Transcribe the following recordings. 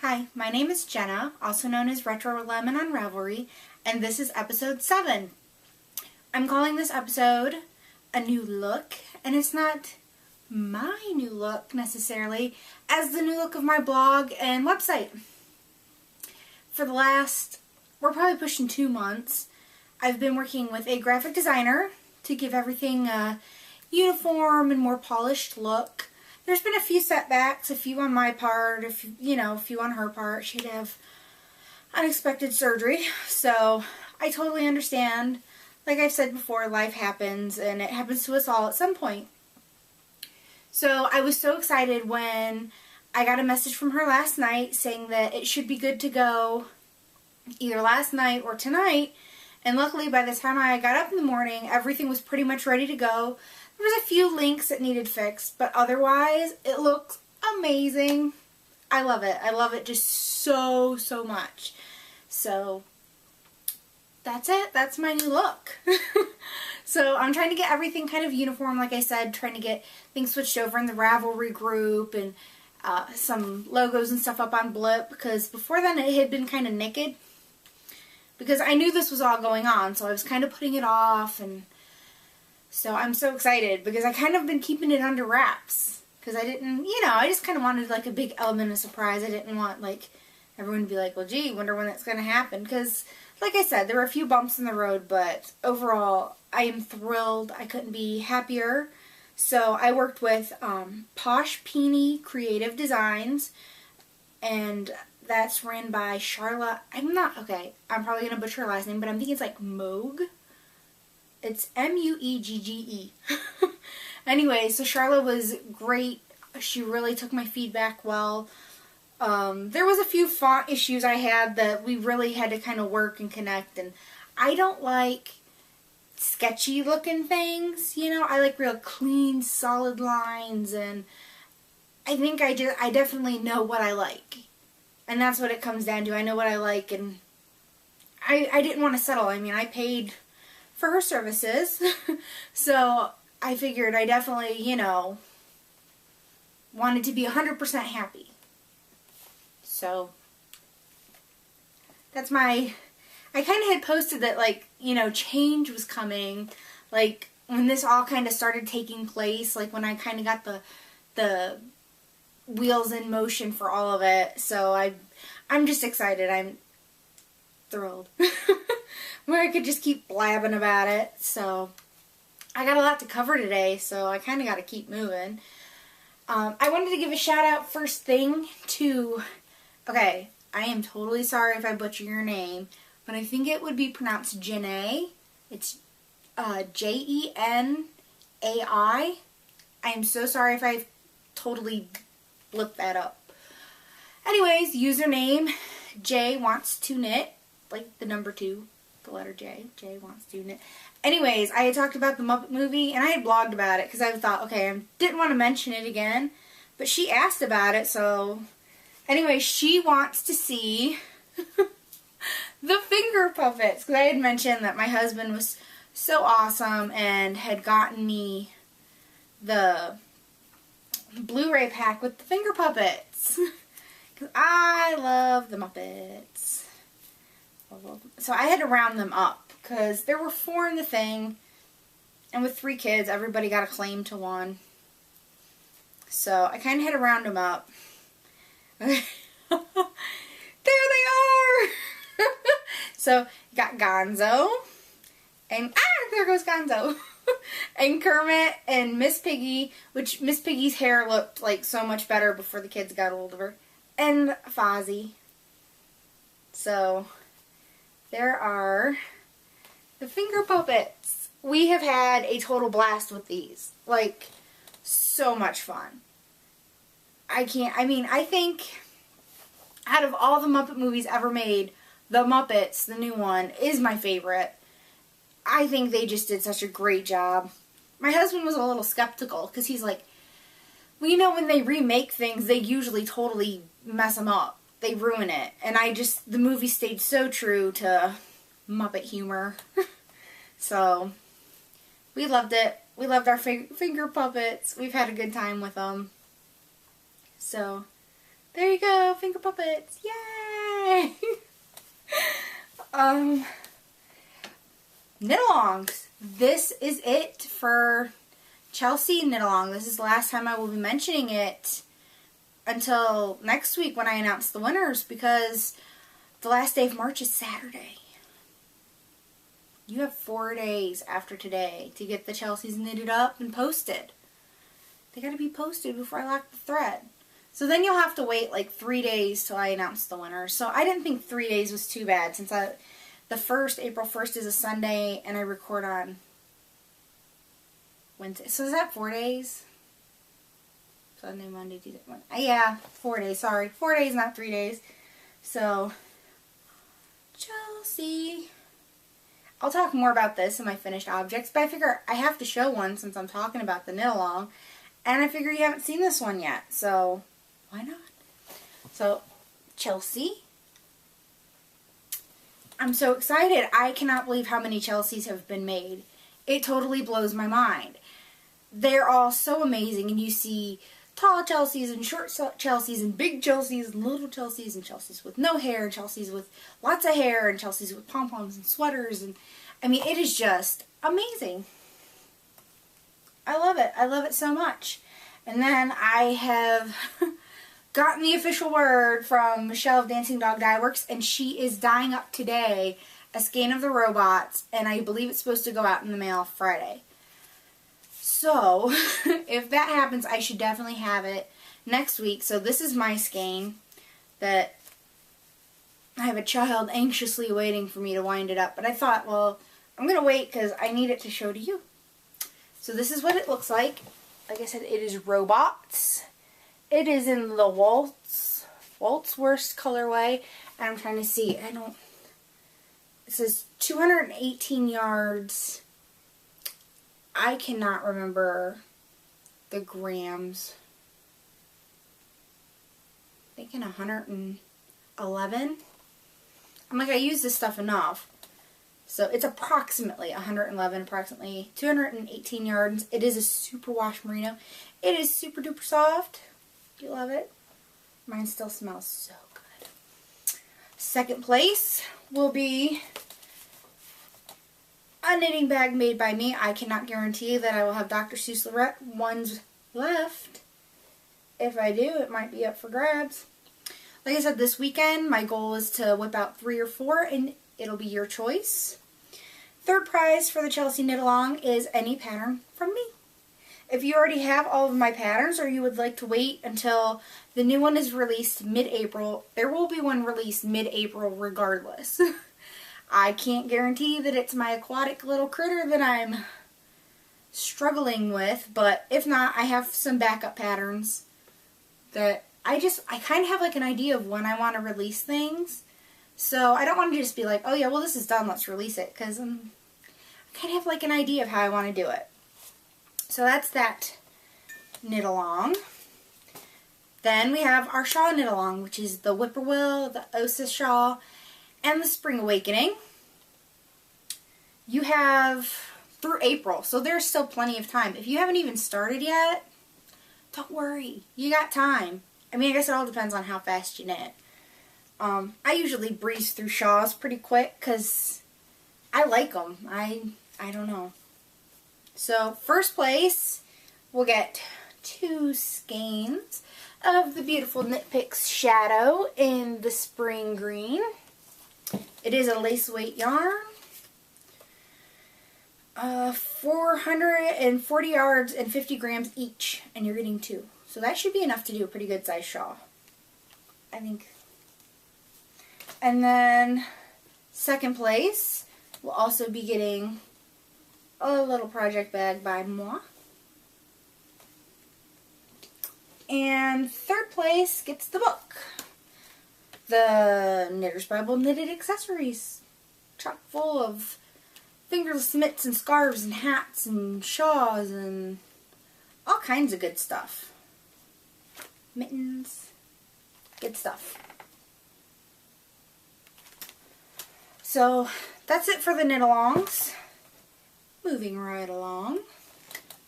Hi, my name is Jenna, also known as Retro Lemon on Ravelry, and this is episode 7. I'm calling this episode a new look, and it's not my new look necessarily, as the new look of my blog and website. For the last, we're probably pushing 2 months, I've been working with a graphic designer to give everything a uniform and more polished look. There's been a few setbacks, a few on my part, a few on her part. She'd have unexpected surgery, so I totally understand. Like I've said before, life happens, and it happens to us all at some point. So I was so excited when I got a message from her last night saying that it should be good to go either last night or tonight. And luckily, by the time I got up in the morning, everything was pretty much ready to go. There was a few links that needed fixed, but otherwise, it looks amazing. I love it. I love it just so, so much. So, that's it. That's my new look. So, I'm trying to get everything kind of uniform, like I said, trying to get things switched over in the Ravelry group and some logos and stuff up on Blip, because before then it had been kind of naked. Because I knew this was all going on, so I was kind of putting it off, and so I'm so excited because I kind of been keeping it under wraps. Because I didn't, I just kind of wanted like a big element of surprise. I didn't want like everyone to be like, well, gee, wonder when that's going to happen. Because, like I said, there were a few bumps in the road, but overall, I am thrilled. I couldn't be happier. So I worked with Posh Peony Creative Designs, and that's ran by Charlotte. I'm probably going to butcher her last name, but I'm thinking it's like Moog. It's M-U-E-G-G-E. Anyway, so Charlotte was great. She really took my feedback well. There was a few font issues I had that we really had to kind of work and connect, and I don't like sketchy looking things, I like real clean, solid lines, and I think I definitely know what I like. And that's what it comes down to. I know what I like, and I didn't want to settle. I mean, I paid for her services, so I figured I definitely, wanted to be 100% happy. So, that's I kind of had posted that, like, change was coming, like, when this all kind of started taking place, like, when I kind of got the wheels in motion for all of it. So I'm just excited. I'm thrilled. Where I could just keep blabbing about it. So I got a lot to cover today, so I kind of got to keep moving. I wanted to give a shout out first thing to, okay, I am totally sorry if I butcher your name, but I think it would be pronounced Jenai. It's Jenai. I am so sorry if I totally look that up. Anyways, username J wants to knit, like the number 2, the letter J. J wants to knit. Anyways, I had talked about the Muppet movie, and I had blogged about it because I thought, okay, I didn't want to mention it again, but she asked about it, so anyway, she wants to see the finger puppets, because I had mentioned that my husband was so awesome and had gotten me the Blu-ray pack with the finger puppets. Because I love the Muppets. So I had to round them up. Because there were 4 in the thing. And with 3 kids, everybody got a claim to one. So I kind of had to round them up. There they are! So, got Gonzo. And, there goes Gonzo. And Kermit and Miss Piggy, which Miss Piggy's hair looked like so much better before the kids got hold of her. And Fozzie. So, there are the finger puppets. We have had a total blast with these. Like, so much fun. I think out of all the Muppet movies ever made, The Muppets, the new one, is my favorite. I think they just did such a great job. My husband was a little skeptical because he's like, well, when they remake things, they usually totally mess them up. They ruin it. And the movie stayed so true to Muppet humor. So, we loved it. We loved our finger puppets. We've had a good time with them. So, There you go, finger puppets. Yay! Knit-alongs. This is it for Chelsea knit-along. This is the last time I will be mentioning it until next week when I announce the winners, because the last day of March is Saturday. You have 4 days after today to get the Chelseas knitted up and posted. They gotta be posted before I lock the thread. So then you'll have to wait like 3 days till I announce the winners. So I didn't think 3 days was too bad, since April 1st is a Sunday and I record on Wednesday. So is that 4 days? Sunday, Monday, Tuesday, Wednesday. Yeah, 4 days, sorry. 4 days, not 3 days. So, Chelsea. I'll talk more about this in my finished objects, but I figure I have to show one since I'm talking about the knit-along. And I figure you haven't seen this one yet, so why not? So, Chelsea. I'm so excited. I cannot believe how many Chelseas have been made. It totally blows my mind. They're all so amazing, and you see tall Chelseas and short Chelseas and big Chelseas and little Chelseas and Chelseas with no hair and Chelseas with lots of hair and Chelseas with pom-poms and sweaters, and I mean, it is just amazing. I love it. I love it so much. And then I have gotten the official word from Michelle of Dancing Dog Dye Works, and she is dyeing up today a skein of the robots, and I believe it's supposed to go out in the mail Friday. So, if that happens, I should definitely have it next week. So this is my skein that I have a child anxiously waiting for me to wind it up. But I thought, well, I'm going to wait because I need it to show to you. So this is what it looks like. Like I said, it is robots. It is in the Waltz Worst colorway. And I'm trying to see. It says 218 yards. I cannot remember the grams. I'm thinking 111. I'm like, I use this stuff enough. So it's approximately 111, approximately 218 yards. It is a super wash merino. It is super duper soft. Do you love it? Mine still smells so good. Second place will be a knitting bag made by me. I cannot guarantee that I will have Dr. Seuss Lorette ones left. If I do, it might be up for grabs. Like I said, this weekend, my goal is to whip out 3 or 4, and it'll be your choice. Third prize for the Chelsea Knit Along is any pattern from me. If you already have all of my patterns, or you would like to wait until the new one is released mid-April, there will be one released mid-April regardless. I can't guarantee that it's my aquatic little critter that I'm struggling with, but if not, I have some backup patterns that I kind of have like an idea of when I want to release things. So I don't want to just be like, oh yeah, well this is done, let's release it, because I kind of have like an idea of how I want to do it. So that's that knit along. Then we have our shawl knit along, which is the Whippoorwill, the Osis shawl, and the Spring Awakening. You have through April, so there's still plenty of time. If you haven't even started yet, don't worry, you got time. I mean, I guess it all depends on how fast you knit. I usually breeze through shawls pretty quick because I like them. I don't know. So first place, we'll get 2 skeins of the beautiful Knit Picks Shadow in the spring green. It is a lace weight yarn. 440 yards and 50 grams each, and you're getting 2. So that should be enough to do a pretty good size shawl, I think. And then second place will also be getting a little project bag by moi. And third place gets the book. The Knitter's Bible Knitted Accessories. Chock full of fingerless mitts and scarves and hats and shawls and all kinds of good stuff. Mittens. Good stuff. So that's it for the knit-alongs. Moving right along.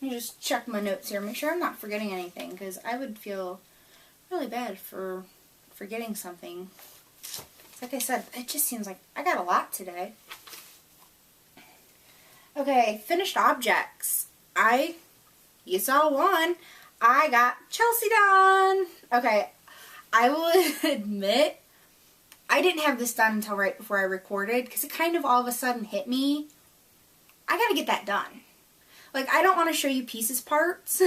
Let me just check my notes here, make sure I'm not forgetting anything, because I would feel really bad for forgetting something. Like I said, it just seems like I got a lot today. Okay, finished objects. You saw one. I got Chelsea done. Okay, I will admit, I didn't have this done until right before I recorded because it kind of all of a sudden hit me. I gotta get that done. Like, I don't want to show you pieces parts.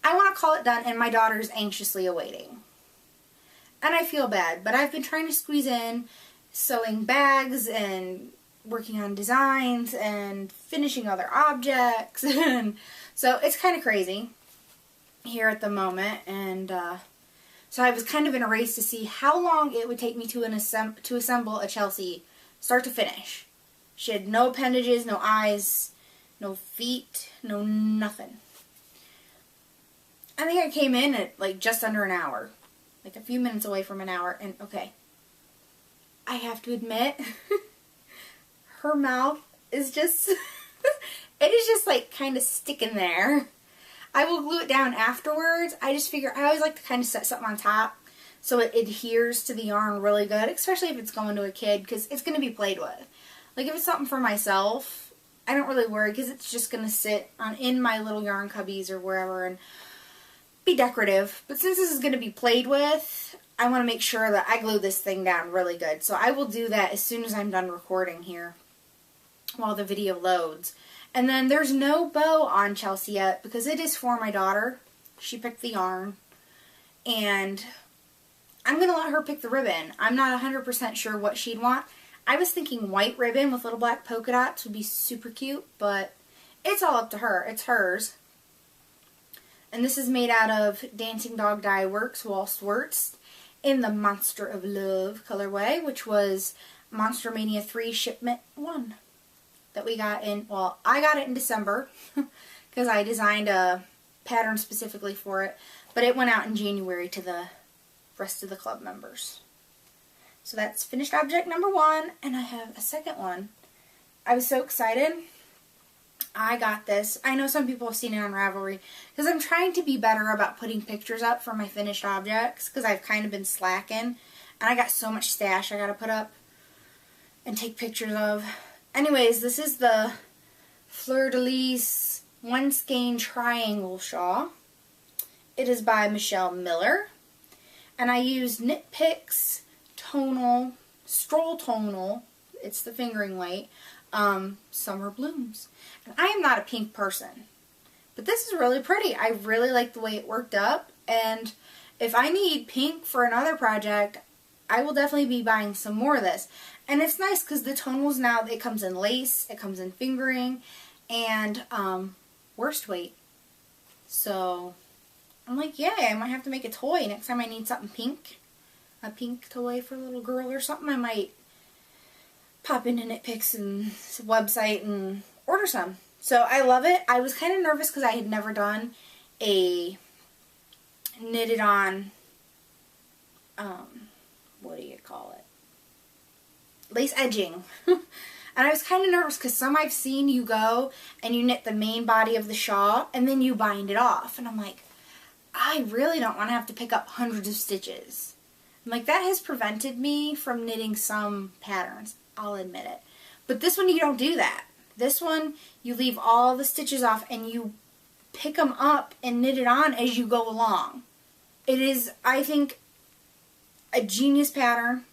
I want to call it done, and my daughter's anxiously awaiting. And I feel bad, but I've been trying to squeeze in sewing bags and working on designs and finishing other objects. And so it's kind of crazy here at the moment. And so I was kind of in a race to see how long it would take me to assemble a Chelsea start to finish. She had no appendages, no eyes, no feet, no nothing. I think I came in at like just under an hour. Like a few minutes away from an hour. And okay, I have to admit, her mouth is just, it is just like kind of sticking there. I will glue it down afterwards. I just figure, I always like to kind of set something on top so it adheres to the yarn really good, especially if it's going to a kid, because it's going to be played with. Like if it's something for myself, I don't really worry because it's just going to sit in my little yarn cubbies or wherever and be decorative. But since this is going to be played with, I want to make sure that I glue this thing down really good. So I will do that as soon as I'm done recording here while the video loads. And then there's no bow on Chelsea yet because it is for my daughter. She picked the yarn. And I'm going to let her pick the ribbon. I'm not 100% sure what she'd want. I was thinking white ribbon with little black polka dots would be super cute, but it's all up to her. It's hers. And this is made out of Dancing Dog Dye Works Waltz Wurst in the Monster of Love colorway, which was Monster Mania 3 Shipment 1 that we got in, well, I got it in December because I designed a pattern specifically for it, but it went out in January to the rest of the club members. So that's finished object number 1, and I have a second one. I was so excited. I got this. I know some people have seen it on Ravelry because I'm trying to be better about putting pictures up for my finished objects because I've kind of been slacking, and I got so much stash I gotta put up and take pictures of. Anyways, this is the Fleur de Lis One Skein Triangle Shawl. It is by Michelle Miller, and I used Knit Picks Tonal, Stroll Tonal, it's the fingering weight, Summer Blooms. And I am not a pink person, but this is really pretty. I really like the way it worked up, and if I need pink for another project, I will definitely be buying some more of this. And it's nice because the tonals now, it comes in lace, it comes in fingering, and worsted weight. So I'm like, yay, I might have to make a toy next time I need something pink. A pink toy for a little girl or something. I might pop into Knit Picks and website and order some. So I love it. I was kind of nervous because I had never done a knitted on, what do you call it? Lace edging. And I was kind of nervous because some I've seen you go and you knit the main body of the shawl and then you bind it off. And I'm like, I really don't want to have to pick up hundreds of stitches. I'm like, that has prevented me from knitting some patterns. I'll admit it. But this one you don't do that. This one you leave all the stitches off and you pick them up and knit it on as you go along. It is, I think, a genius pattern.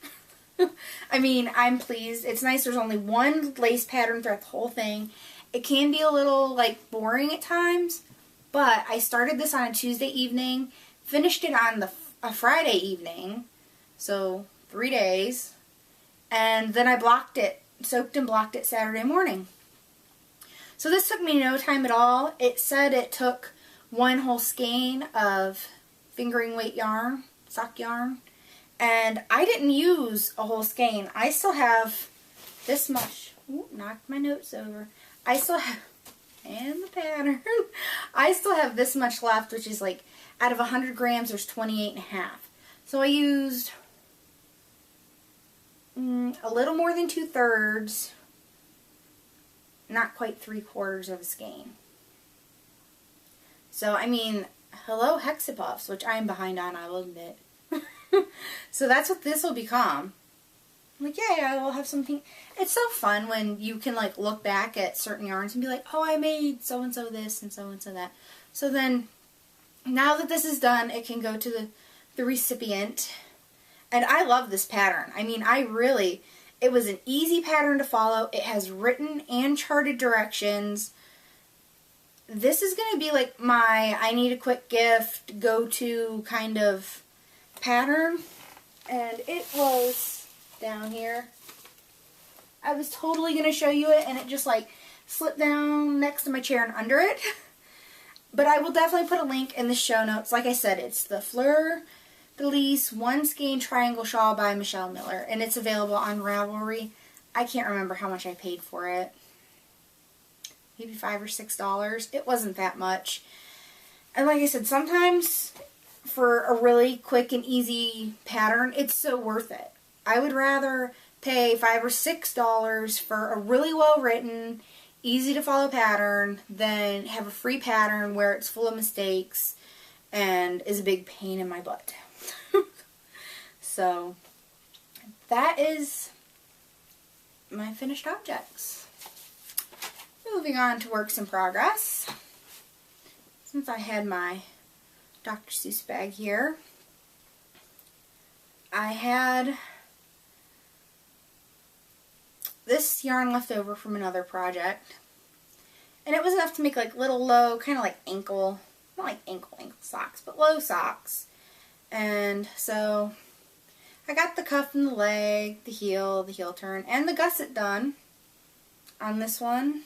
I mean, I'm pleased. It's nice there's only one lace pattern throughout the whole thing. It can be a little, like, boring at times, but I started this on a Tuesday evening, finished it on a Friday evening, so 3 days, and then I blocked it, soaked and blocked it Saturday morning. So this took me no time at all. It said it took one whole skein of fingering weight yarn, sock yarn, and I didn't use a whole skein. I still have this much. Ooh, knocked my notes over. I still have, and the pattern. I still have this much left, which is like, out of 100 grams, there's 28 and a half. So I used a little more than 2/3, not quite 3/4 of a skein. So, I mean, Hello Hexapuffs, which I am behind on, I will admit. So that's what this will become. I'm like, yay, I will have something. It's so fun when you can like look back at certain yarns and be like, oh, I made so-and-so this and so-and-so that. So then, now that this is done, it can go to the recipient. And I love this pattern. I mean, it was an easy pattern to follow. It has written and charted directions. This is going to be like my I need a quick gift, go-to kind of pattern. And it was down here. I was totally going to show you it, and it just like slipped down next to my chair and under it. But I will definitely put a link in the show notes. Like I said, it's the Fleur de Lis One Skein Triangle Shawl by Michelle Miller, and it's available on Ravelry. I can't remember how much I paid for it. Maybe $5 or $6. It wasn't that much. And like I said, sometimes for a really quick and easy pattern, it's so worth it. I would rather pay $5 or $6 for a really well written, easy to follow pattern than have a free pattern where it's full of mistakes and is a big pain in my butt. So that is my finished objects. Moving on to works in progress. Since I had my Dr. Seuss bag here, I had this yarn left over from another project, and it was enough to make like little low, kind of like ankle, not like ankle socks, but low socks. And so I got the cuff and the leg, the heel turn, and the gusset done on this one.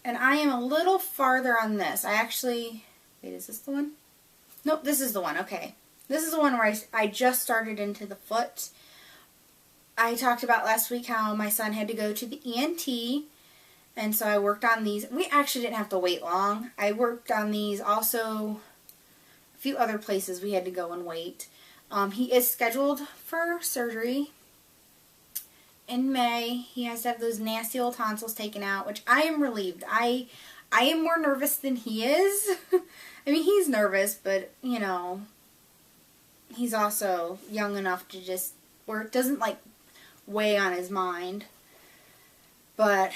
And I am a little farther on this. I actually, wait, is this the one? Nope, this is the one, okay. This is the one where I just started into the foot. I talked about last week how my son had to go to the ENT, and so I worked on these. We actually didn't have to wait long. I worked on these also a few other places we had to go and wait. He is scheduled for surgery in May. He has to have those nasty old tonsils taken out, which I am relieved. I am more nervous than he is. I mean, he's nervous, but, you know, he's also young enough to just, where it doesn't, like, weigh on his mind. But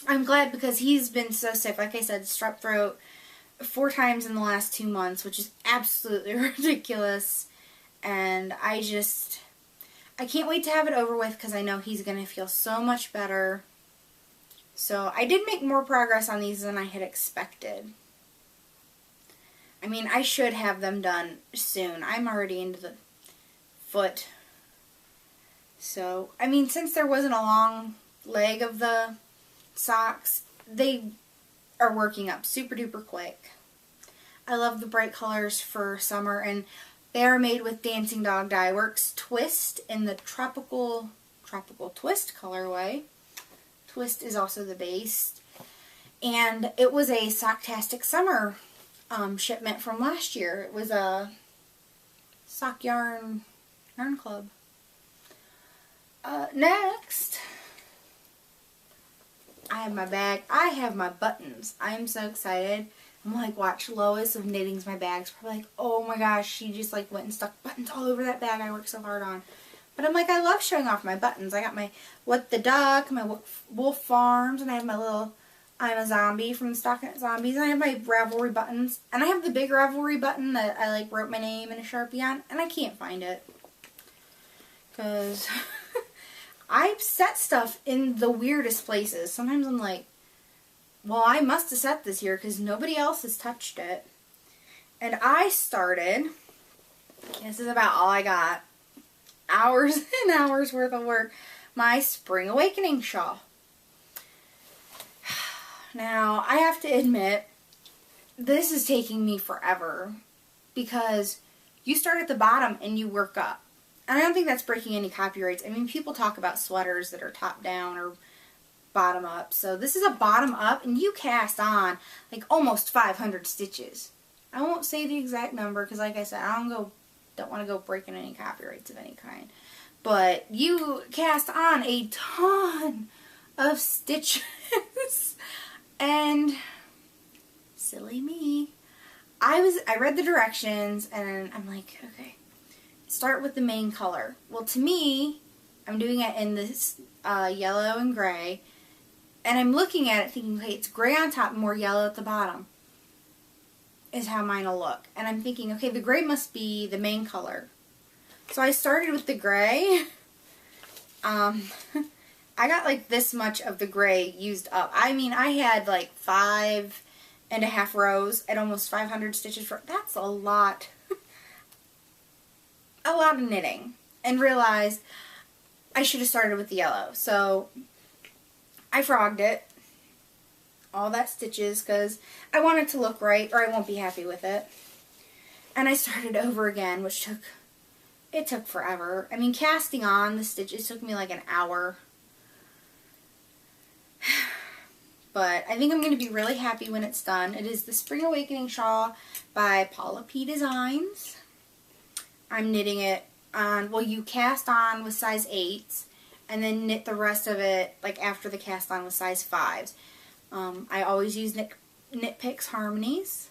I'm glad because he's been so sick. Like I said, strep throat 4 times in the last 2 months, which is absolutely ridiculous. And I can't wait to have it over with because I know he's going to feel so much better. So I did make more progress on these than I had expected. I mean, I should have them done soon. I'm already into the foot. So, I mean, since there wasn't a long leg of the socks, they are working up super duper quick. I love the bright colors for summer, and they are made with Dancing Dog Dye Works Twist in the Tropical Twist colorway. Twist is also the base. And it was a Socktastic Summer shipment from last year. It was a Sock Yarn Club. Next, I have my bag. I have my buttons. I am so excited. I'm like, watch Lois of Knitting's my bags. Probably like, oh my gosh, she just like went and stuck buttons all over that bag I worked so hard on. But I'm like, I love showing off my buttons. I got my What the Duck, my Wolf Farms, and I have my little I'm a Zombie from the Stockinette Zombies. And I have my Ravelry buttons. And I have the big Ravelry button that I like wrote my name in a Sharpie on. And I can't find it. Because I've set stuff in the weirdest places. Sometimes I'm like, well, I must have set this here because nobody else has touched it. And I started, this is about all I got, hours and hours worth of work, my Spring Awakening shawl. Now, I have to admit, this is taking me forever because you start at the bottom and you work up. And I don't think that's breaking any copyrights. I mean, people talk about sweaters that are top down or bottom up. So this is a bottom up, and you cast on like almost 500 stitches. I won't say the exact number because, like I said, I don't want to go breaking any copyrights of any kind. But you cast on a ton of stitches. And silly me, I read the directions and I'm like, okay, start with the main color. Well, to me, I'm doing it in this yellow and gray, and I'm looking at it thinking, okay, it's gray on top and more yellow at the bottom is how mine will look. And I'm thinking, okay, the gray must be the main color. So I started with the gray. I got like this much of the gray used up. I mean, I had like 5.5 rows at almost 500 stitches. That's a lot. A lot of knitting. And realized I should have started with the yellow. So I frogged it. All that stitches because I want it to look right or I won't be happy with it. And I started over again, which took forever. I mean, casting on the stitches took me like an hour. But I think I'm going to be really happy when it's done. It is the Spring Awakening shawl by Paula P. Designs. I'm knitting it on, well, you cast on with size 8s and then knit the rest of it like after the cast on with size 5s. I always use Knit Picks Harmonies.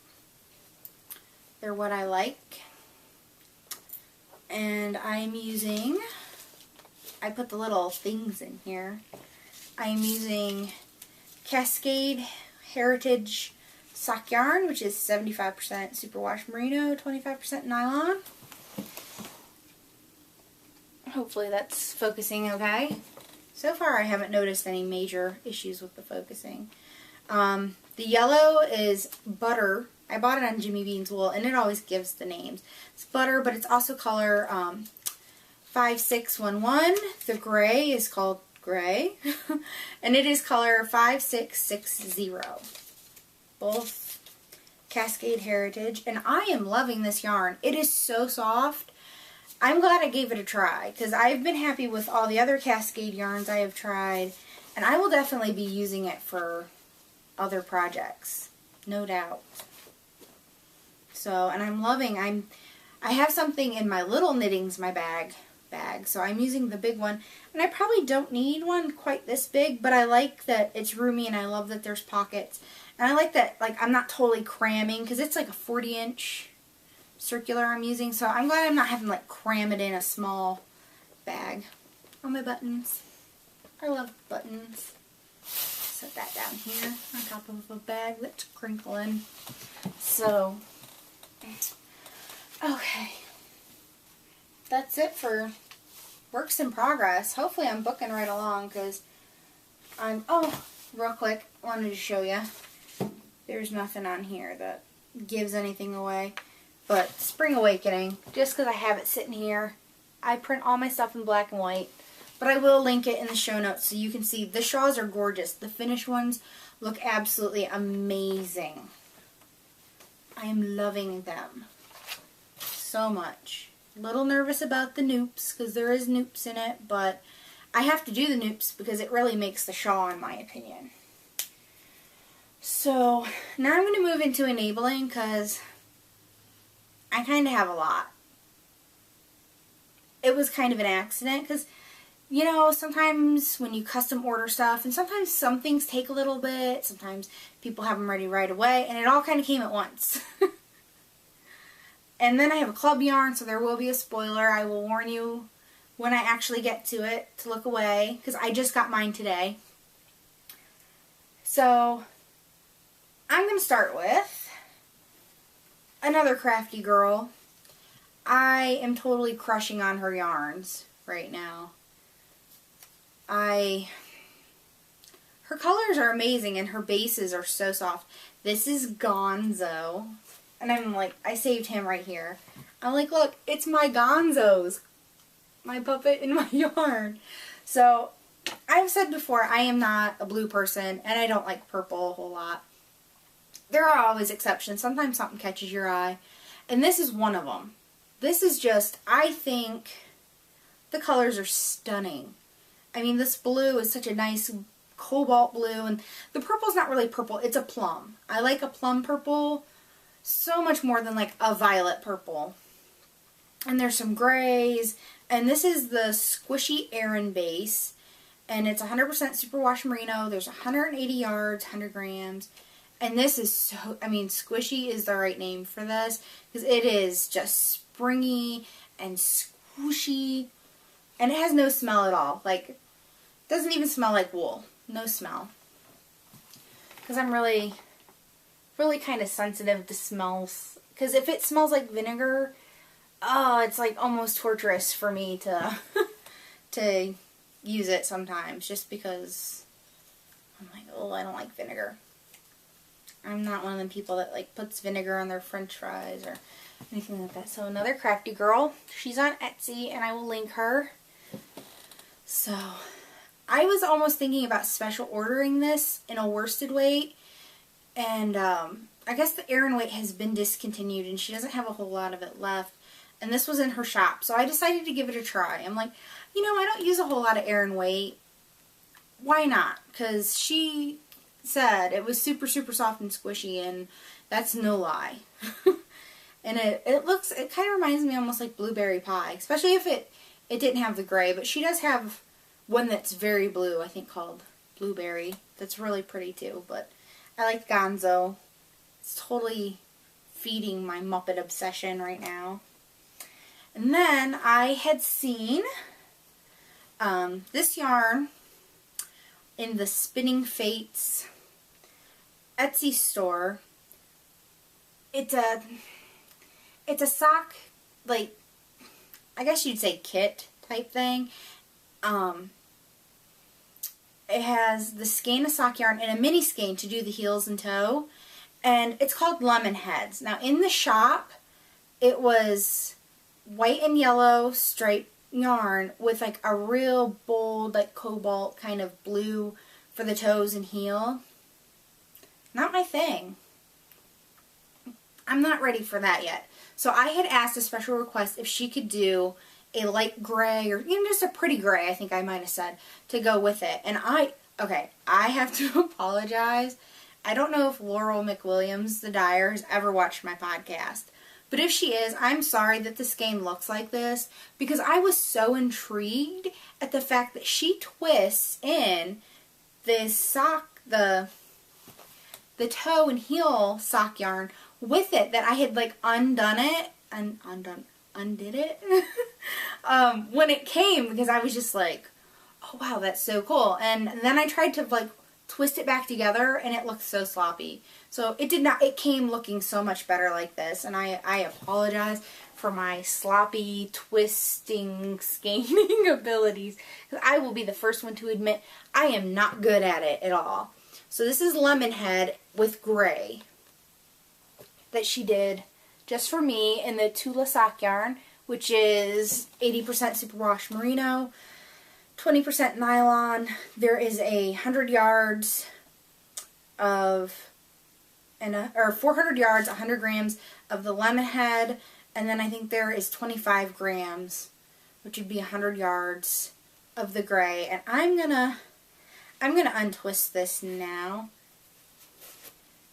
They're what I like. And I'm using, I put the little things in here. I'm using Cascade Heritage Sock Yarn, which is 75% superwash merino, 25% nylon. Hopefully that's focusing okay. So far I haven't noticed any major issues with the focusing. The yellow is Butter. I bought it on Jimmy Bean's Wool, and it always gives the names. It's Butter, but it's also color 5611. The gray is called Gray, and it is color 5660. Both Cascade Heritage, and I am loving this yarn. It is so soft. I'm glad I gave it a try, because I've been happy with all the other Cascade yarns I have tried, and I will definitely be using it for other projects, no doubt. So, and I'm loving, I have something in my little knittings, my bag, so I'm using the big one, and I probably don't need one quite this big, but I like that it's roomy, and I love that there's pockets, and I like that, like, I'm not totally cramming, because it's like a 40-inch circular I'm using, so I'm glad I'm not having to, like, cram it in a small bag. On my buttons. I love buttons. Set that down here on top of a bag that's crinkling. So, okay. That's it for works in progress. Hopefully I'm booking right along because oh, real quick, wanted to show you. There's nothing on here that gives anything away. But Spring Awakening, just because I have it sitting here, I print all my stuff in black and white. But I will link it in the show notes so you can see. The shawls are gorgeous. The finished ones look absolutely amazing. I am loving them so much. A little nervous about the noops because there is noops in it, but I have to do the noops because it really makes the shawl in my opinion. So now I'm going to move into enabling because I kind of have a lot. It was kind of an accident because, you know, sometimes when you custom order stuff, and sometimes some things take a little bit, sometimes people have them ready right away, and it all kind of came at once. And then I have a club yarn, so there will be a spoiler. I will warn you when I actually get to it to look away, because I just got mine today. So I'm going to start with another crafty girl. I am totally crushing on her yarns right now. Her colors are amazing and her bases are so soft. This is Gonzo. And I'm like, I saved him right here. I'm like, look, it's my Gonzos. My puppet in my yarn. So, I've said before, I am not a blue person and I don't like purple a whole lot. There are always exceptions. Sometimes something catches your eye. And this is one of them. This is just, I think, the colors are stunning. I mean, this blue is such a nice cobalt blue, and the purple's not really purple, it's a plum. I like a plum purple so much more than like a violet purple. And there's some grays, and this is the Squishy Aran base, and it's 100% superwash merino. There's 180 yards, 100 grams, And this is so, I mean, squishy is the right name for this, because it is just springy and squishy, and it has no smell at all. Like, it doesn't even smell like wool. No smell. Because I'm really kind of sensitive to smells. Because if it smells like vinegar, oh, it's like almost torturous for me to to use it sometimes, just because I'm like, oh, I don't like vinegar. I'm not one of them people that like puts vinegar on their french fries or anything like that. So another crafty girl. She's on Etsy, and I will link her. So I was almost thinking about special ordering this in a worsted weight, and I guess the Aran weight has been discontinued and she doesn't have a whole lot of it left, and this was in her shop, so I decided to give it a try. I'm like, you know, I don't use a whole lot of Aran weight. Why not? Because she said it was super soft and squishy, and that's no lie. And it kind of reminds me almost like blueberry pie, especially if it didn't have the gray, but she does have one that's very blue, I think called Blueberry. That's really pretty too, but I like Gonzo. It's totally feeding my Muppet obsession right now. And then I had seen this yarn in the Spinning Fates Etsy store. It's a sock, like, I guess you'd say kit type thing. It has the skein of sock yarn and a mini skein to do the heels and toe. And it's called Lemonheads. Now in the shop, it was white and yellow striped yarn with like a real bold, like cobalt kind of blue for the toes and heel. Not my thing. I'm not ready for that yet. So I had asked a special request if she could do a light gray, or even just a pretty gray, I think I might have said, to go with it. And I have to apologize. I don't know if Laurel McWilliams, the dyer, has ever watched my podcast. But if she is, I'm sorry that the skein looks like this, because I was so intrigued at the fact that she twists in this sock, the toe and heel sock yarn with it, that I had like undid it when it came, because I was just like, oh wow, that's so cool. And then I tried to like twist it back together, and it looked so sloppy. So it came looking so much better like this, and I apologize for my sloppy twisting skeining abilities, because I will be the first one to admit I am not good at it at all. So this is Lemonhead with gray that she did just for me in the Tula sock yarn, which is 80% superwash merino, 20% nylon. There is 100 yards of, or 400 yards, 100 grams of the Lemonhead, and then I think there is 25 grams, which would be 100 yards of the gray. And I'm gonna untwist this now,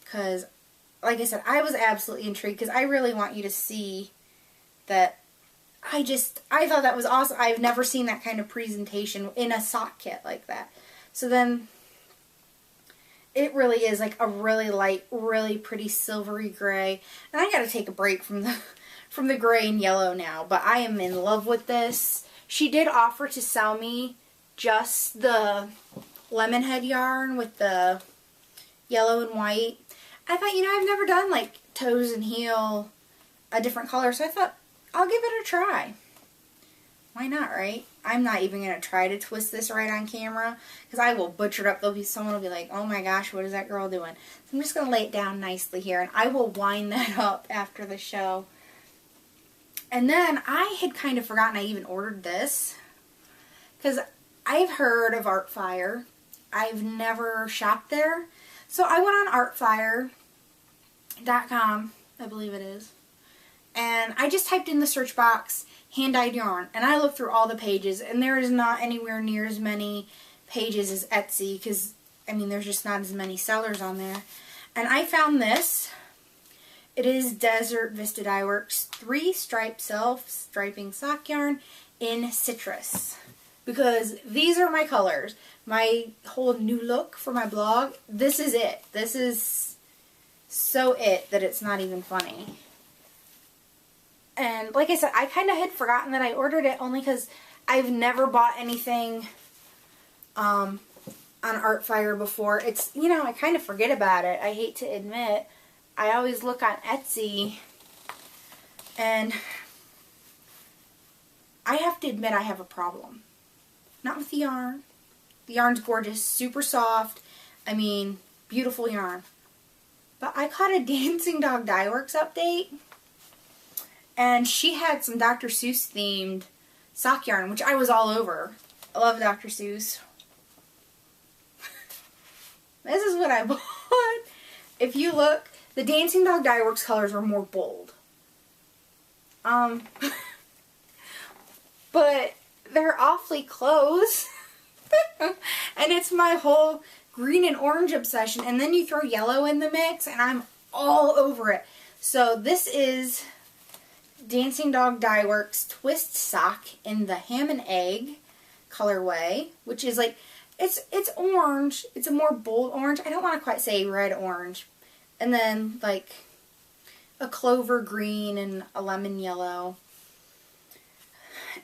because like I said, I was absolutely intrigued, because I really want you to see that I thought that was awesome. I've never seen that kind of presentation in a sock kit like that. So then it really is like a really light, really pretty silvery gray. And I gotta take a break from the gray and yellow now, but I am in love with this. She did offer to sell me just the Lemonhead yarn with the yellow and white. I thought, you know, I've never done like toes and heel a different color, so I thought I'll give it a try. Why not, right? I'm not even going to try to twist this right on camera, because I will butcher it up. Someone will be like, oh my gosh, what is that girl doing? So I'm just going to lay it down nicely here, and I will wind that up after the show. And then I had kind of forgotten I even ordered this, because I've heard of Artfire. I've never shopped there. So I went on Artfire.com, I believe it is, and I just typed in the search box, hand-dyed yarn, and I looked through all the pages, and there is not anywhere near as many pages as Etsy, because, I mean, there's just not as many sellers on there. And I found this. It is Desert Vista Dye Works 3-stripe self-striping sock yarn in citrus, because these are my colors. My whole new look for my blog, this is it. This is so it that it's not even funny. And like I said, I kind of had forgotten that I ordered it only because I've never bought anything on Artfire before. It's, you know, I kind of forget about it. I hate to admit. I always look on Etsy, and I have to admit I have a problem. Not with the yarn. The yarn's gorgeous, super soft. I mean, beautiful yarn. But I caught a Dancing Dog Dye Works update, and she had some Dr. Seuss themed sock yarn, which I was all over. I love Dr. Seuss. This is what I bought. If you look, the Dancing Dog Dye Works colors are more bold. But they're awfully close. And it's my whole green and orange obsession. And then you throw yellow in the mix and I'm all over it. So this is Dancing Dog Dye Works Twist Sock in the Ham and Egg colorway, which is like, it's orange. It's a more bold orange. I don't want to quite say red orange. And then like a clover green and a lemon yellow.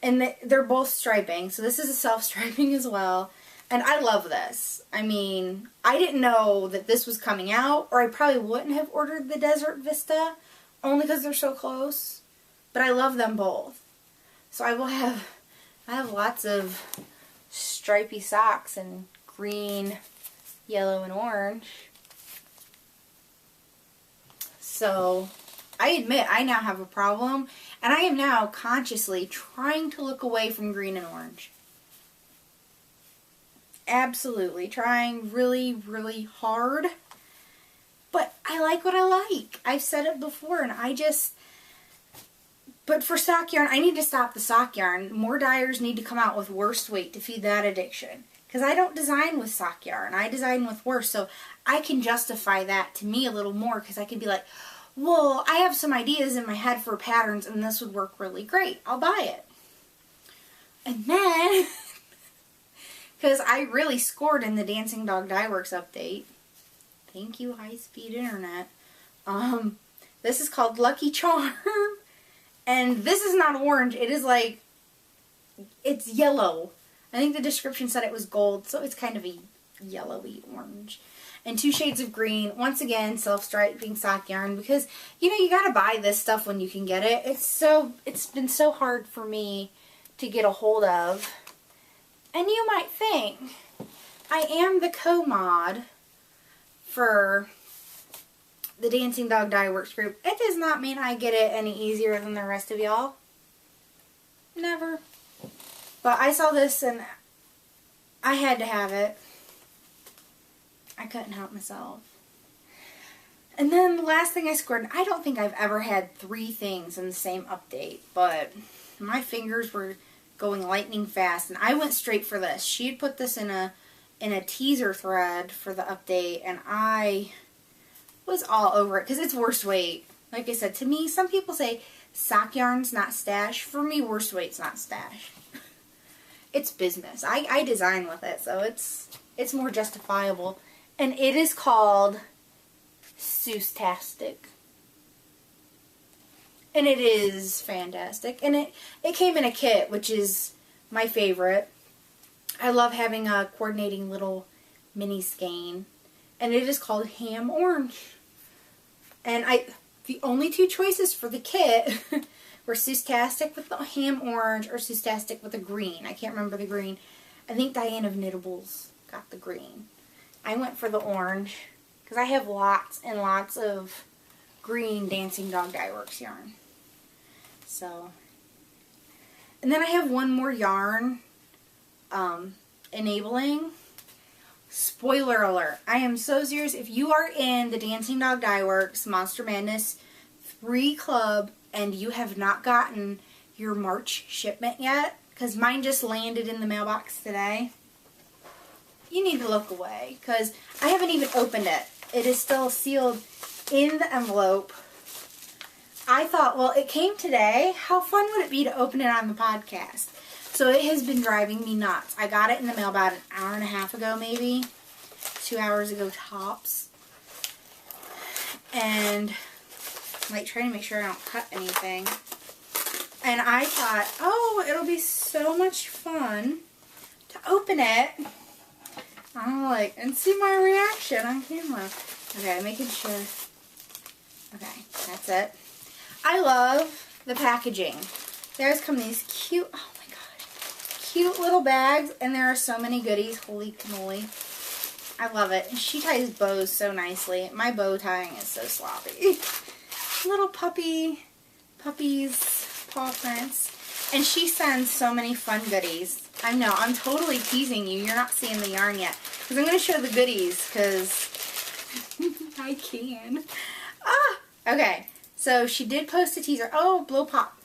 And they're both striping. So this is a self-striping as well. And I love this. I mean, I didn't know that this was coming out, or I probably wouldn't have ordered the Desert Vista, only because they're so close. But I love them both. So I have lots of stripy socks in green, yellow, and orange. So I admit I now have a problem, and I am now consciously trying to look away from green and orange. Absolutely. Trying really, really hard. But I like what I like. I've said it before, and but for sock yarn, I need to stop the sock yarn. More dyers need to come out with worst weight to feed that addiction. Because I don't design with sock yarn. I design with worst. So I can justify that to me a little more, because I can be like, well, I have some ideas in my head for patterns, and this would work really great. I'll buy it. And then, because I really scored in the Dancing Dog Dye Works update. Thank you, high-speed internet. This is called Lucky Charm. And this is not orange. It is like, it's yellow. I think the description said it was gold, so it's kind of a yellowy orange. And 2 shades of green. Once again, self-striping sock yarn, because, you know, you gotta buy this stuff when you can get it. It's been so hard for me to get a hold of. And you might think, I am the co-mod for the Dancing Dog Dye Works group. It does not mean I get it any easier than the rest of y'all. Never. But I saw this and I had to have it. I couldn't help myself. And then the last thing I scored, I don't think I've ever had 3 things in the same update, but my fingers were going lightning fast, and I went straight for this. She had put this in a teaser thread for the update, and I was all over it because it's worst weight. Like I said, to me, some people say sock yarn's not stash. For me, worst weight's not stash. It's business. I design with it, so it's more justifiable. And it is called Seuss-tastic. And it is fantastic. And it came in a kit, which is my favorite. I love having a coordinating little mini skein. And it is called Ham Orange. And the only 2 choices for the kit were Seuss-tastic with the Ham Orange or Seuss-tastic with the green. I can't remember the green. I think Diane of Knittables got the green. I went for the orange because I have lots and lots of green Dancing Dog Dye Works yarn. So, and then I have one more yarn enabling. Spoiler alert. I am so serious. If you are in the Dancing Dog Dye Works Monster Madness 3 club and you have not gotten your March shipment yet, because mine just landed in the mailbox today, you need to look away, because I haven't even opened it. It is still sealed in the envelope. I thought, well, it came today. How fun would it be to open it on the podcast? So it has been driving me nuts. I got it in the mail about an hour and a half ago, maybe. 2 hours ago, tops. and I'm like trying to make sure I don't cut anything. And I thought, oh, it'll be so much fun to open it. I'm like, and see my reaction on camera. Okay, making sure. Okay, that's it. I love the packaging. There's come these cute, oh my god, cute little bags, and there are so many goodies. Holy cannoli. I love it. And she ties bows so nicely. My bow tying is so sloppy. Little puppies, paw prints. And she sends so many fun goodies. I know, I'm totally teasing you. You're not seeing the yarn yet. Because I'm going to show the goodies, because I can. Ah! Okay, so she did post a teaser. Oh, blow pop.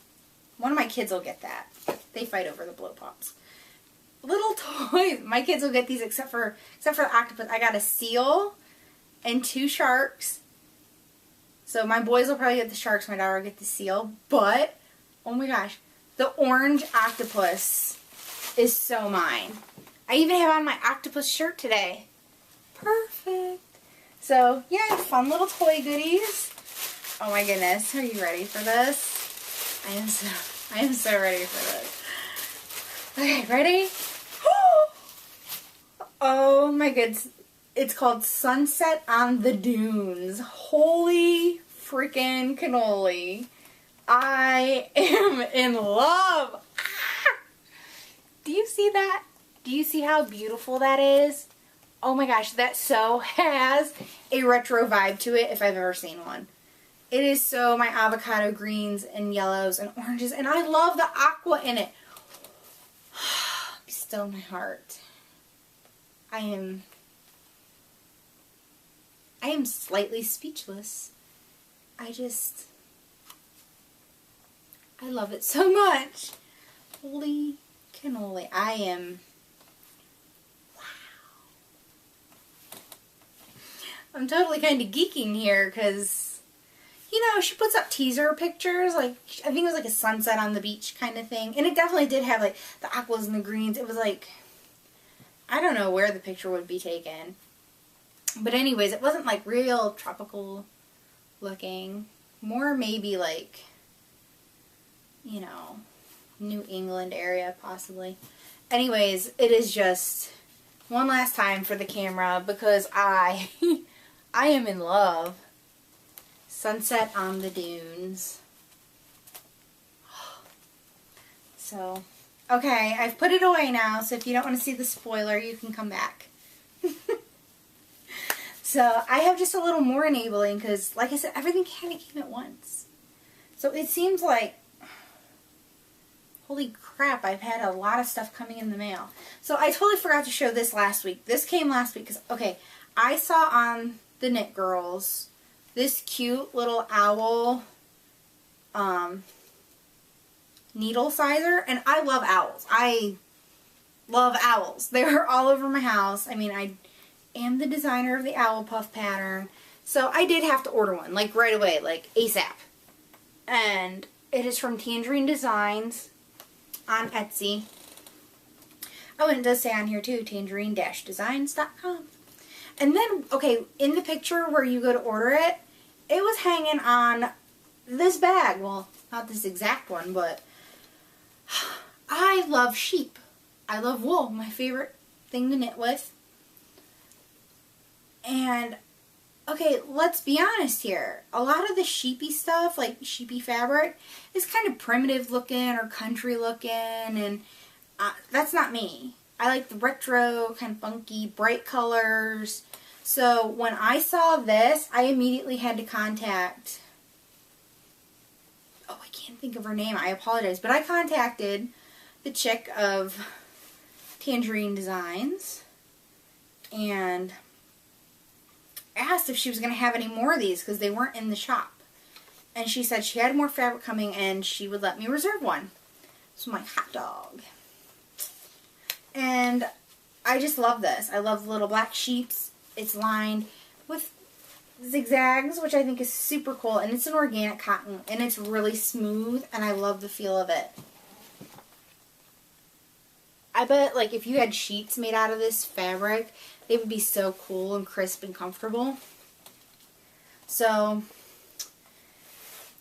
One of my kids will get that. They fight over the blow pops. Little toys. My kids will get these except for the octopus. I got a seal and 2 sharks. So my boys will probably get the sharks. My daughter will get the seal. But, oh my gosh, the orange octopus is so mine. I even have on my octopus shirt today. Perfect. So, yeah, fun little toy goodies. Oh my goodness. Are you ready for this? I am so ready for this. Okay, ready? Oh my goodness. It's called Sunset on the Dunes. Holy freaking cannoli. I am in love. Ah! Do you see that? Do you see how beautiful that is? Oh my gosh, that so has a retro vibe to it if I've ever seen one. It is so my avocado greens and yellows and oranges, and I love the aqua in it. Still my heart. I am slightly speechless. I love it so much. Holy cannoli. I am, wow. I'm totally kind of geeking here because, you know, she puts up teaser pictures, like, I think it was like a sunset on the beach kind of thing. And it definitely did have, like, the aquas and the greens. It was like, I don't know where the picture would be taken. But anyways, it wasn't like real tropical looking. More maybe like, you know, New England area possibly. Anyways, it is just one last time for the camera because I am in love. Sunset on the Dunes. So, okay, I've put it away now, so if you don't want to see the spoiler, you can come back. So, I have just a little more enabling because, like I said, everything kind of came at once. So, it seems like, holy crap, I've had a lot of stuff coming in the mail. So, I totally forgot to show this last week. This came last week because, okay, I saw on the Knit Girls this cute little owl needle sizer, and I love owls. I love owls. They're all over my house. I mean, I am the designer of the owl puff pattern, so I did have to order one, like right away, like ASAP. And it is from Tangerine Designs on Etsy. Oh, and it does say on here too, tangerine-designs.com. And then, okay, in the picture where you go to order it, it was hanging on this bag. Well, not this exact one, but I love sheep. I love wool, my favorite thing to knit with. And, okay, let's be honest here. A lot of the sheepy stuff, like sheepy fabric, is kind of primitive looking or country looking, and that's not me. I like the retro, kind of funky, bright colors. So when I saw this, I immediately had to contact, oh, I can't think of her name, I apologize, but I contacted the chick of Tangerine Designs and asked if she was going to have any more of these because they weren't in the shop. And she said she had more fabric coming and she would let me reserve one. So I'm like, hot dog. And I just love this. I love the little black sheeps. It's lined with zigzags, which I think is super cool. And it's an organic cotton. And it's really smooth. And I love the feel of it. I bet, like, if you had sheets made out of this fabric, they would be so cool and crisp and comfortable. So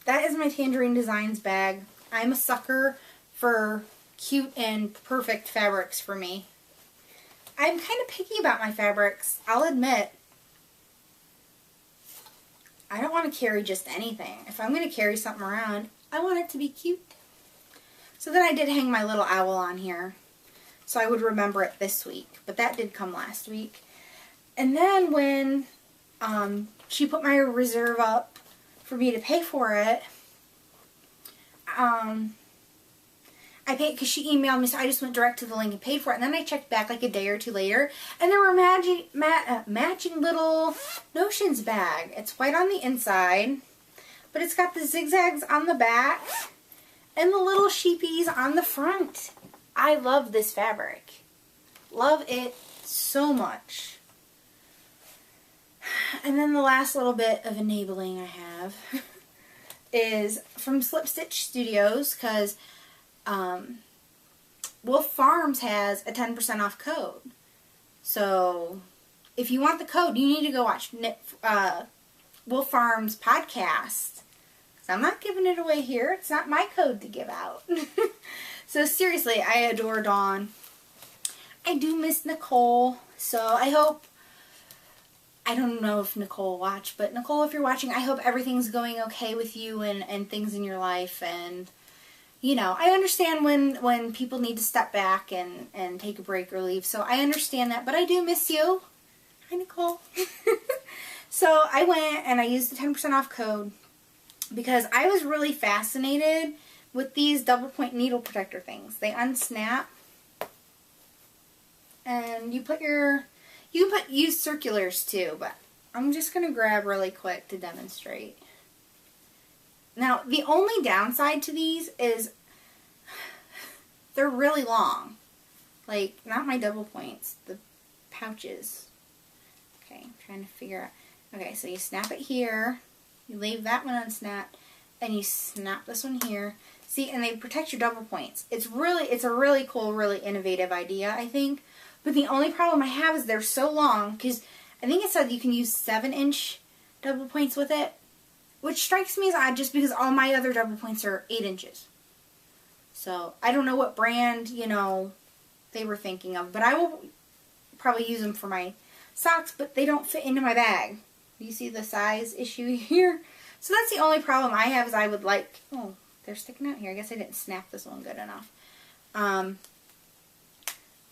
that is my Tangerine Designs bag. I'm a sucker for cute and perfect fabrics for me. I'm kind of picky about my fabrics, I'll admit. I don't want to carry just anything. If I'm going to carry something around, I want it to be cute. So then I did hang my little owl on here, so I would remember it this week. But that did come last week. And then when she put my reserve up for me to pay for it, I paid because she emailed me, so I just went direct to the link and paid for it. And then I checked back like a day or two later, and there were matching little Notions bag. It's white on the inside, but it's got the zigzags on the back and the little sheepies on the front. I love this fabric. Love it so much. And then the last little bit of enabling I have is from Slip Stitch Studios, because Wolf Farms has a 10% off code. So if you want the code, you need to go watch Wolf Farms podcast. Because I'm not giving it away here. It's not my code to give out. So seriously, I adore Dawn. I do miss Nicole. So I hope, I don't know if Nicole watched, but Nicole, if you're watching, I hope everything's going okay with you and things in your life. And you know, I understand when people need to step back and take a break or leave. So I understand that, but I do miss you. Hi, Nicole. So I went and I used the 10% off code because I was really fascinated with these double point needle protector things. They unsnap, and you can use circulars too, but I'm just going to grab really quick to demonstrate. Now, the only downside to these is they're really long. Like, not my double points, the pouches. Okay, I'm trying to figure out. Okay, so you snap it here, you leave that one unsnapped, and you snap this one here. See, and they protect your double points. It's a really cool, really innovative idea, I think. But the only problem I have is they're so long, because I think it said you can use 7-inch double points with it. Which strikes me as odd just because all my other double points are 8 inches. So, I don't know what brand, you know, they were thinking of. But I will probably use them for my socks, but they don't fit into my bag. You see the size issue here? So that's the only problem I have is I would like... Oh, they're sticking out here. I guess I didn't snap this one good enough.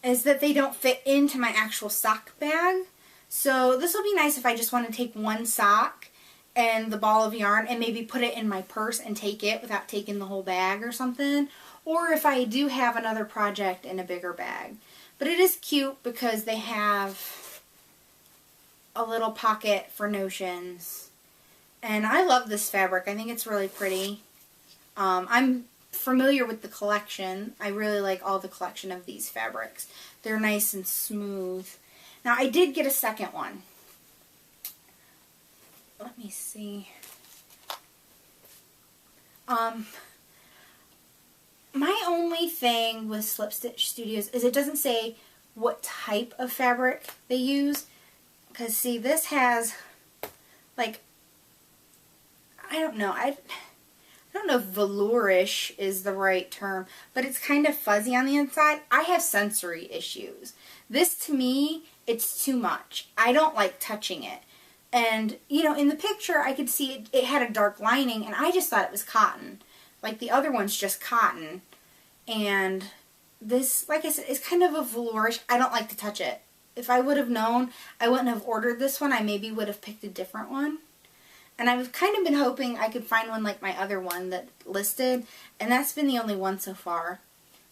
Is that they don't fit into my actual sock bag. So, this will be nice if I just want to take one sock and the ball of yarn and maybe put it in my purse and take it without taking the whole bag or something. Or if I do have another project in a bigger bag. But it is cute because they have a little pocket for Notions. And I love this fabric. I think it's really pretty. I'm familiar with the collection. I really like all the collection of these fabrics. They're nice and smooth. Now I did get a second one. Let me see. My only thing with Slip Stitch Studios is it doesn't say what type of fabric they use. Because see, this has like, I don't know. I don't know if velourish is the right term, but it's kind of fuzzy on the inside. I have sensory issues. This to me, it's too much. I don't like touching it. And, you know, in the picture, I could see it had a dark lining, and I just thought it was cotton. Like, the other one's just cotton. And this, like I said, is kind of a velourish. I don't like to touch it. If I would have known, I wouldn't have ordered this one. I maybe would have picked a different one. And I've kind of been hoping I could find one like my other one that listed, and that's been the only one so far.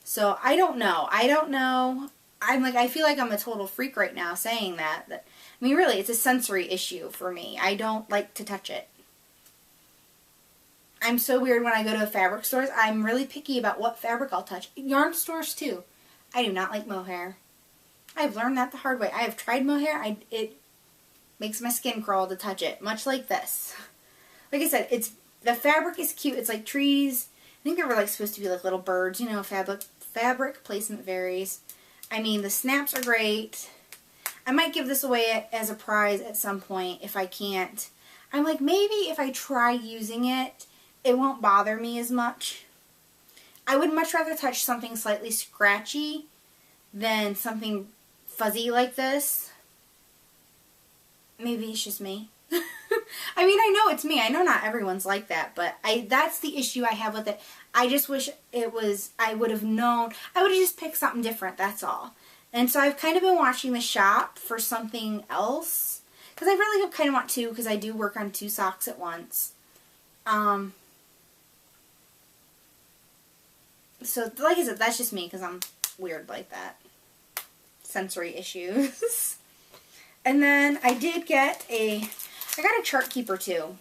So, I don't know. I don't know. I feel like I'm a total freak right now saying that. I mean, really, it's a sensory issue for me. I don't like to touch it. I'm so weird when I go to fabric stores. I'm really picky about what fabric I'll touch. Yarn stores, too. I do not like mohair. I've learned that the hard way. I have tried mohair. It makes my skin crawl to touch it, much like this. Like I said, the fabric is cute. It's like trees. I think they were like supposed to be like little birds. You know, fabric placement varies. I mean, the snaps are great. I might give this away as a prize at some point if I can't. I'm like, maybe if I try using it, it won't bother me as much. I would much rather touch something slightly scratchy than something fuzzy like this. Maybe it's just me. I mean, I know it's me. I know not everyone's like that, but that's the issue I have with it. I just wish it was, I would have known, I would have just picked something different, that's all. And so I've kind of been watching the shop for something else, because I really kind of want to, because I do work on 2 socks at once. So, like I said, that's just me, because I'm weird like that. Sensory issues. And then I did get I got a chart keeper too.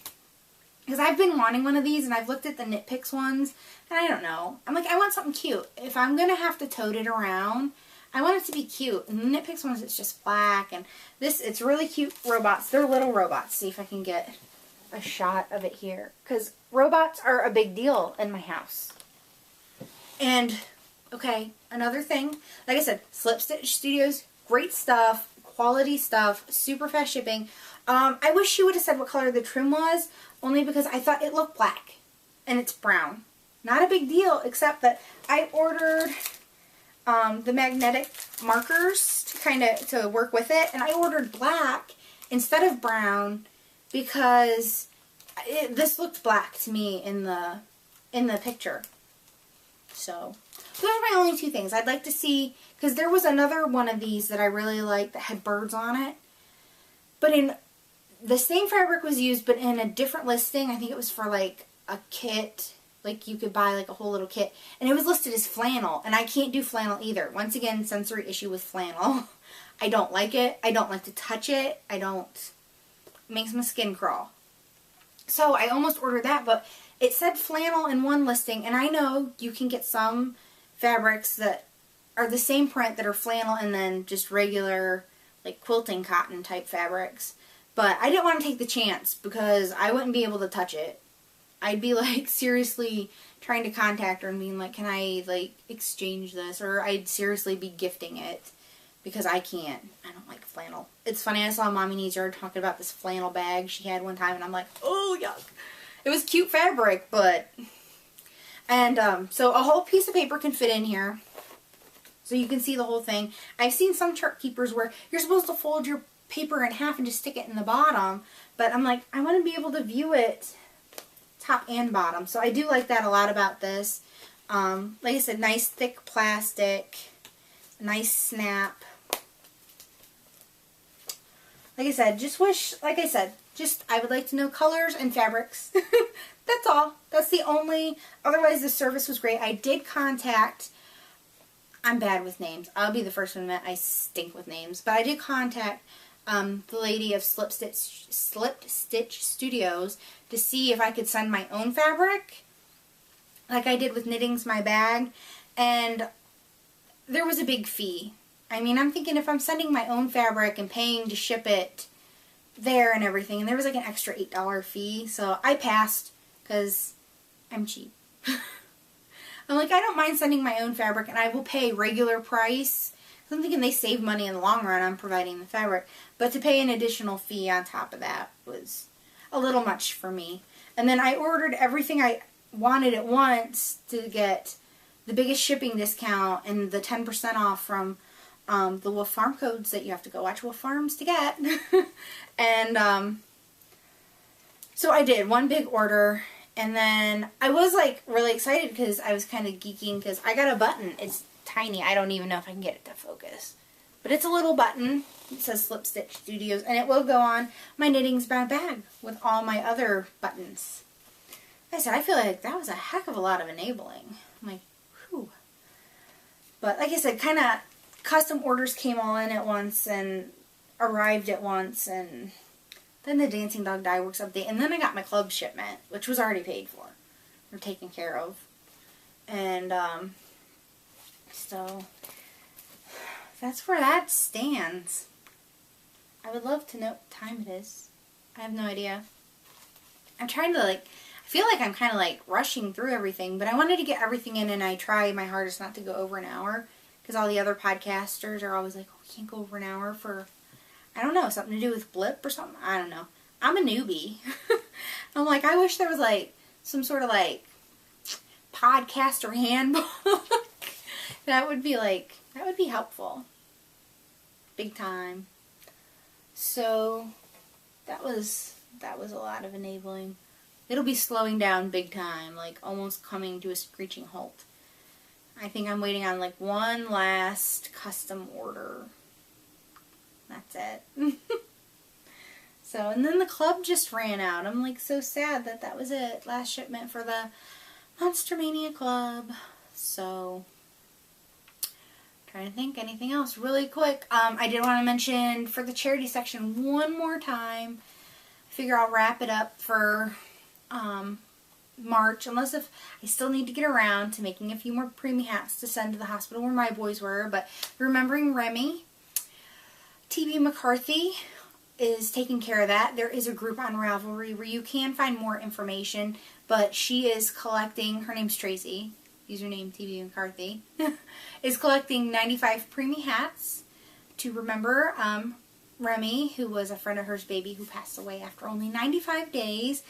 Because I've been wanting one of these, and I've looked at the Knit Picks ones, and I don't know. I'm like, I want something cute. If I'm going to have to tote it around, I want it to be cute. And the Knit Picks ones, it's just black, and it's really cute robots. They're little robots. See if I can get a shot of it here. Because robots are a big deal in my house. And, okay, another thing. Like I said, Slip Stitch Studios, great stuff. Quality stuff, super fast shipping. I wish she would have said what color the trim was, only because I thought it looked black, and it's brown. Not a big deal, except that I ordered the magnetic markers to work with it, and I ordered black instead of brown because this looked black to me in the picture. So those are my only 2 things. I'd like to see, because there was another one of these that I really liked that had birds on it. But in the same fabric was used, but in a different listing. I think it was for like a kit. Like you could buy like a whole little kit. And it was listed as flannel. And I can't do flannel either. Once again, sensory issue with flannel. I don't like it. I don't like to touch it. It makes my skin crawl. So I almost ordered that, but it said flannel in one listing. And I know you can get some fabrics that are the same print that are flannel and then just regular like quilting cotton type fabrics. But I didn't want to take the chance because I wouldn't be able to touch it. I'd be like seriously trying to contact her and being like, can I like exchange this? Or I'd seriously be gifting it because I can't. I don't like flannel. It's funny, I saw Mommy Needs Yard talking about this flannel bag she had one time and I'm like, oh yuck. It was cute fabric, but... And so a whole piece of paper can fit in here. So you can see the whole thing. I've seen some chart keepers where you're supposed to fold your paper in half and just stick it in the bottom. But I'm like, I want to be able to view it top and bottom. So I do like that a lot about this. Like I said, nice thick plastic. Nice snap. Like I said, I would like to know colors and fabrics. That's all. That's the only, otherwise the service was great. I did contact, I'm bad with names. I'll be the first one to admit I stink with names. But I did contact the lady of Slip Stitch Studios to see if I could send my own fabric, like I did with Knitting's My Bag. And there was a big fee. I mean, I'm thinking if I'm sending my own fabric and paying to ship it there and everything, and there was like an extra $8 fee, so I passed because I'm cheap. I'm like, I don't mind sending my own fabric and I will pay regular price. I'm thinking they save money in the long run on providing the fabric, but to pay an additional fee on top of that was a little much for me. And then I ordered everything I wanted at once to get the biggest shipping discount and the 10% off from the Wolf Farm codes that you have to go watch Wolf Farms to get. And so I did one big order, and then I was like really excited because I was kind of geeking because I got a button. It's tiny. I don't even know if I can get it to focus. But it's a little button. It says Slip Stitch Studios, and it will go on my Knitting's My Bag with all my other buttons. I said, I feel like that was a heck of a lot of enabling. I'm like, whew. But like I said, kind of custom orders came all in at once and arrived at once, and then the Dancing Dog Dye Works update, and then I got my club shipment, which was already paid for or taken care of. And so that's where that stands. I would love to know what time it is. I have no idea. I'm trying to I feel like I'm kind of rushing through everything, but I wanted to get everything in, and I try my hardest not to go over an hour, because all the other podcasters are always like, oh, we can't go over an hour for, I don't know, something to do with blip or something. I don't know. I'm a newbie. I'm like, I wish there was like some sort of like podcaster handbook. That would be helpful. Big time. So that was a lot of enabling. It'll be slowing down big time, like almost coming to a screeching halt. I think I'm waiting on like one last custom order. That's it. So, and then the club just ran out. I'm like so sad that was it. Last shipment for the Monster Mania Club. So, trying to think anything else really quick. I did want to mention for the charity section one more time. I figure I'll wrap it up for March, unless if I still need to get around to making a few more preemie hats to send to the hospital where my boys were. But remembering Remy, TB McCarthy is taking care of that. There is a group on Ravelry where you can find more information, but she is collecting, her name's Tracy, username TB McCarthy, is collecting 95 preemie hats to remember Remy, who was a friend of hers baby who passed away after only 95 days.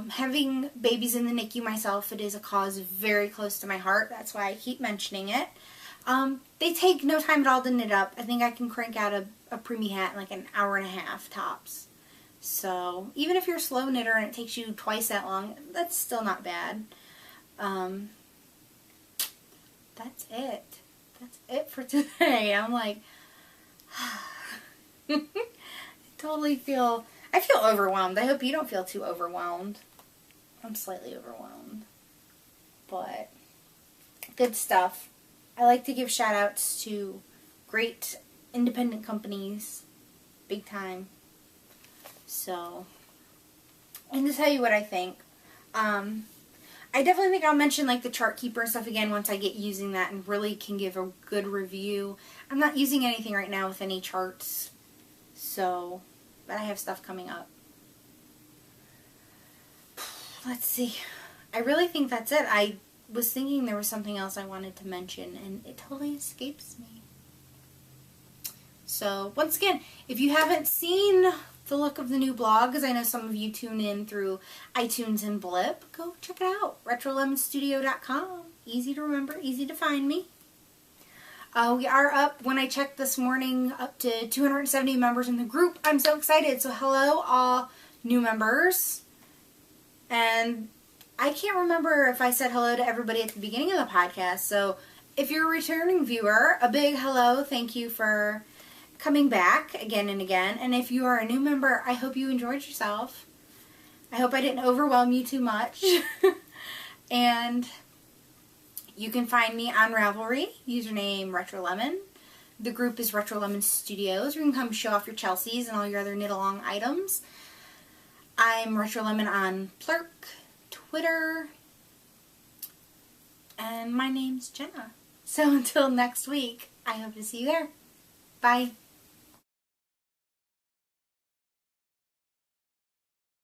Having babies in the NICU myself, it is a cause very close to my heart. That's why I keep mentioning it. They take no time at all to knit up. I think I can crank out a preemie hat in like an hour and a half tops. So even if you're a slow knitter and it takes you twice that long, that's still not bad. That's it. That's it for today. I'm like, I feel overwhelmed. I hope you don't feel too overwhelmed. I'm slightly overwhelmed. But good stuff. I like to give shout outs to great independent companies. Big time. So, and to tell you what I think, I definitely think I'll mention like the chart keeper and stuff again once I get using that and really can give a good review. I'm not using anything right now with any charts. So, but I have stuff coming up. Let's see. I really think that's it. I was thinking there was something else I wanted to mention and it totally escapes me. So, once again, if you haven't seen the look of the new blog, because I know some of you tune in through iTunes and Blip, go check it out. RetroLemonStudio.com. Easy to remember, easy to find me. We are up, when I checked this morning, up to 270 members in the group. I'm so excited. So hello, all new members. And I can't remember if I said hello to everybody at the beginning of the podcast. So if you're a returning viewer, a big hello. Thank you for coming back again and again. And if you are a new member, I hope you enjoyed yourself. I hope I didn't overwhelm you too much. And you can find me on Ravelry, username RetroLemon. The group is Retro Lemon Studios. You can come show off your Chelseas and all your other knit-along items. I'm RetroLemon on Plurk, Twitter, and my name's Jenna. So until next week, I hope to see you there. Bye.